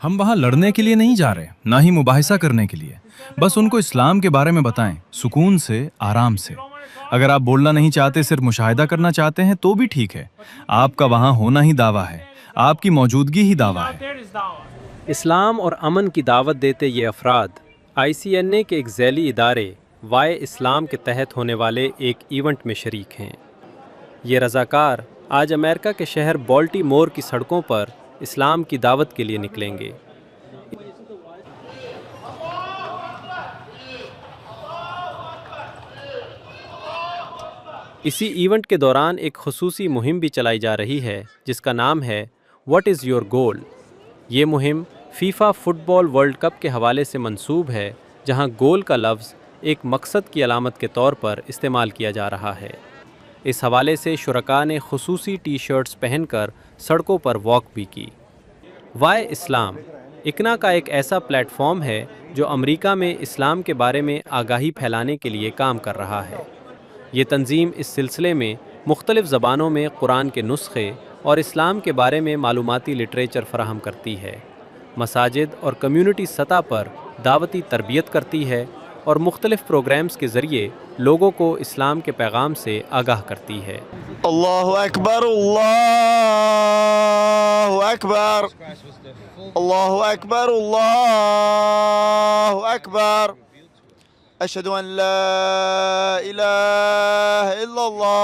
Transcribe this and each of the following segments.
हम वहाँ लड़ने के लिए नहीं जा रहे, ना ही मुबाहिसा करने के लिए। बस उनको इस्लाम के बारे में बताएं, सुकून से, आराम से। अगर आप बोलना नहीं चाहते, सिर्फ मुशाहिदा करना चाहते हैं तो भी ठीक है। आपका वहाँ होना ही दावा है, आपकी मौजूदगी ही दावा है। इस्लाम और अमन की दावत देते ये अफराद ICNA के एक ज़ैली इदारे वाय इस्लाम के तहत होने वाले एक इवेंट में शरीक हैं। ये रज़ाकार आज अमेरिका के शहर बाल्टीमोर की सड़कों पर इस्लाम की दावत के लिए निकलेंगे। इसी इवेंट के दौरान एक खुसूसी मुहिम भी चलाई जा रही है जिसका नाम है व्हाट इज़ योर गोल। ये मुहिम फीफा फुटबॉल वर्ल्ड कप के हवाले से मंसूब है, जहां गोल का लफ्ज़ एक मकसद की अलामत के तौर पर इस्तेमाल किया जा रहा है। इस हवाले से शुरका ने खुसूसी टी शर्ट्स पहनकर सड़कों पर वॉक भी की। वाय इस्लाम इकना का एक ऐसा प्लेटफॉर्म है जो अमेरिका में इस्लाम के बारे में आगाही फैलाने के लिए काम कर रहा है। ये तंजीम इस सिलसिले में मुख्तलिफ़ ज़बानों में कुरान के नुस्खे और इस्लाम के बारे में मालूमाती लिटरेचर फराहम करती है, मसाजिद और कम्युनिटी सतह पर दावती तरबियत करती है और मुख्तलिफ़ प्रोग्राम्स के ज़रिए लोगों को इस्लाम के पैगाम से आगाह करती है। अल्लाहु अकबर, अल्लाहु अकबर, अल्लाहु अकबर, अल्लाहु अकबर, अशहदु अन ला इलाहा इल्लल्लाह।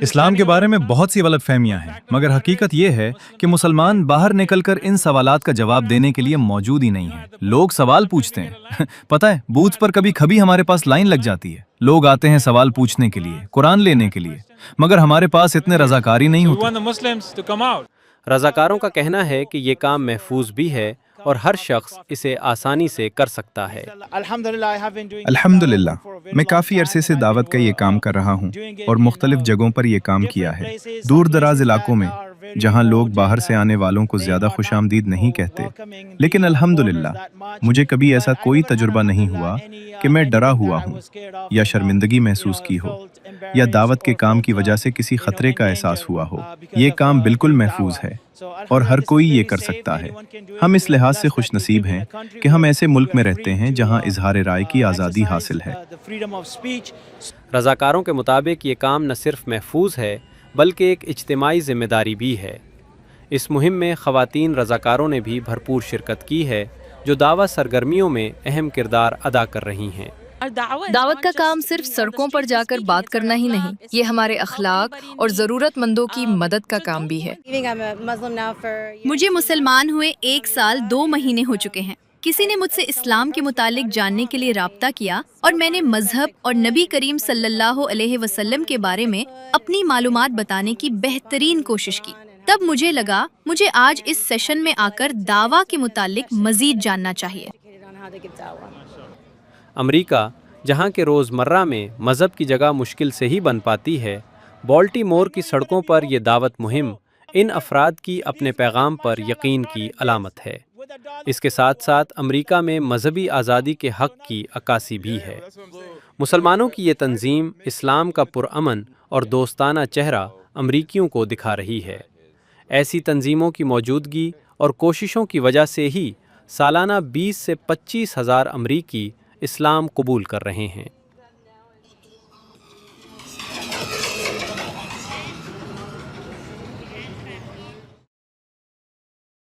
इस्लाम के बारे में बहुत सी गलतफहमियां हैं, मगर हकीकत यह है कि मुसलमान बाहर निकलकर इन सवालात का जवाब देने के लिए मौजूद ही नहीं है। लोग सवाल पूछते हैं पता है, बूथ पर कभी कभी हमारे पास लाइन लग जाती है। लोग आते हैं सवाल पूछने के लिए, कुरान लेने के लिए, मगर हमारे पास इतने रज़ाकारी नहीं होते। रज़ाकारों का कहना है कि ये काम महफूज भी है और हर शख्स इसे आसानी से कर सकता है। अल्हम्दुलिल्लाह, मैं काफ़ी अरसे से दावत का ये काम कर रहा हूँ और मुख्तलिफ जगहों पर ये काम किया है। दूर दराज इलाकों में जहाँ लोग बाहर से आने वालों को ज़्यादा खुशामदीद नहीं कहते, लेकिन अल्हम्दुलिल्लाह मुझे कभी ऐसा कोई तजुर्बा नहीं हुआ कि मैं डरा हुआ हूँ या शर्मिंदगी महसूस की हो या दावत के काम की वजह से किसी खतरे का एहसास हुआ हो। ये काम बिल्कुल महफूज है और हर कोई ये कर सकता है। हम इस लिहाज से खुश नसीब हैं कि हम ऐसे मुल्क में रहते हैं जहाँ इजहार राय की आज़ादी हासिल है। रज़ाकारों के मुताबिक ये काम न सिर्फ महफूज है बल्कि एक इज्तिमाई ज़िम्मेदारी भी है। इस मुहिम में ख़वातीन रज़ाकारों ने भी भरपूर शिरकत की है जो दावा सरगर्मियों में अहम किरदार अदा कर रही हैं। दावत का काम सिर्फ सड़कों पर जाकर बात करना ही नहीं, ये हमारे अखलाक और ज़रूरतमंदों की मदद का काम भी है। मुझे मुसलमान हुए 1 साल 2 महीने हो चुके हैं। किसी ने मुझसे इस्लाम के मुतालिक जानने के लिए राब्ता किया और मैंने मजहब और नबी करीम सल्लल्लाहु अलैहि वसल्लम के बारे में अपनी मालूमात बताने की बेहतरीन कोशिश की। तब मुझे लगा मुझे आज इस सेशन में आकर दावा के मुतालिक मजीद जानना चाहिए। अमेरिका, जहाँ के रोज़मर्रा में मज़हब की जगह मुश्किल से ही बन पाती है, बाल्टीमोर की सड़कों पर ये दावत मुहिम इन अफराद की अपने पैगाम पर यकीन की अलामत है। इसके साथ साथ अमेरिका में मजहबी आज़ादी के हक़ की अक्कासी भी है। मुसलमानों की ये तंजीम इस्लाम का पुरअमन और दोस्ताना चेहरा अमरीकियों को दिखा रही है। ऐसी तंजीमों की मौजूदगी और कोशिशों की वजह से ही सालाना 20 से 25 हज़ार अमरीकी इस्लाम कबूल कर रहे हैं।